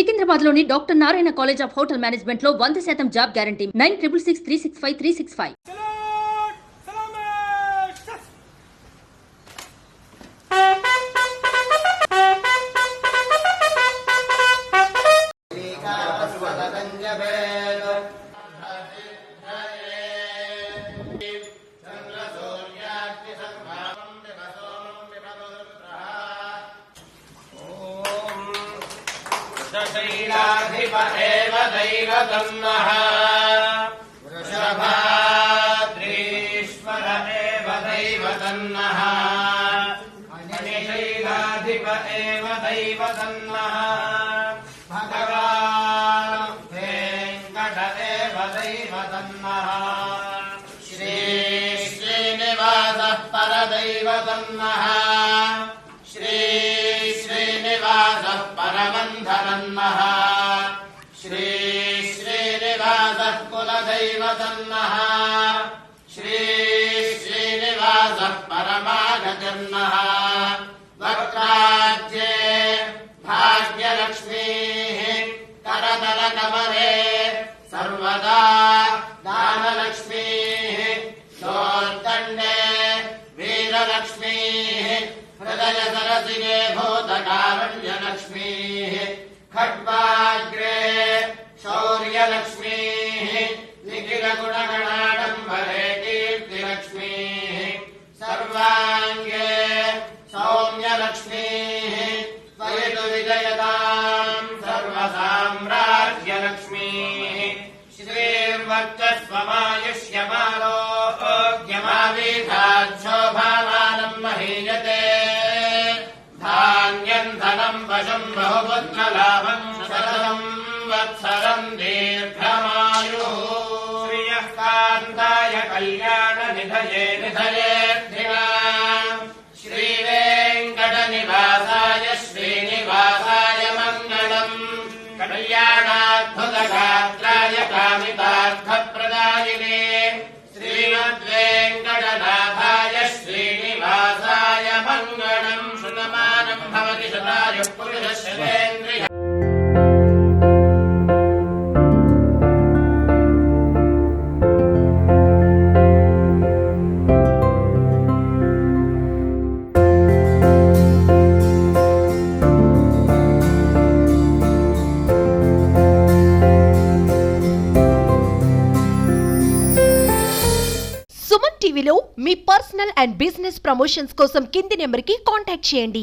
సికింద్రాబాద్లోని doctor Narayana college of hotel management లో 100% job guarantee 966365 शैलाधिप एव दैवतन्नः वृषभाद्रीश्वर एव दैवतन्नः शैलाधिप एव दैवतन्नः भगवान् वेङ्कट एव दैवतन्नः श्री श्रीनिवासः परदैवतन्नः श्री श्रीनिवासः परमन्धरन्नः श्री श्रीनिवासः कुलदैवतन्नः श्री श्रीनिवासः परमागतिर्नः वक्त्राज्ये भाग्यलक्ष्मीः करतलकमले सर्वदा दानलक्ष्मीः दोर्दण्डे वीरलक्ष्मीः हृदय सरसिगे भूतकारुण्यलक्ष्मीः खड्वाग्रे शौर्यलक्ष्मीः निखिलगुणगणाडम्बरे कीर्तिलक्ष्मीः सर्वाङ्गे सौम्यलक्ष्मीः त्वयि विजयताम् सर्वसाम्राज्यलक्ष्मीः श्रीर्वक्षस्वमायुष्यमारोग्यमावीधाच्छोभामानम् महीयते धनम् वशम् बहुपुत्रलाभम् शतम् वत्सरम् दीर्घमायुः श्रियः कान्ताय कल्याण निधये निधयेऽर्थिना श्रीवेङ्कटनिवासाय श्रीनिवासाय मङ्गलम् कल्याणाद्भुतगात्राय कामितार्थप्रदायिने श्रीमद्वेङ्कटनाथाय श्रीनिवासाय मङ्गलम् शृणमानम् भवति शतायुः पुरुषशतेन्द्रिय సుమన్ టీవీలో మీ పర్సనల్ అండ్ బిజినెస్ ప్రమోషన్స్ కోసం కింది నెంబర్కి కాంటాక్ట్ చేయండి.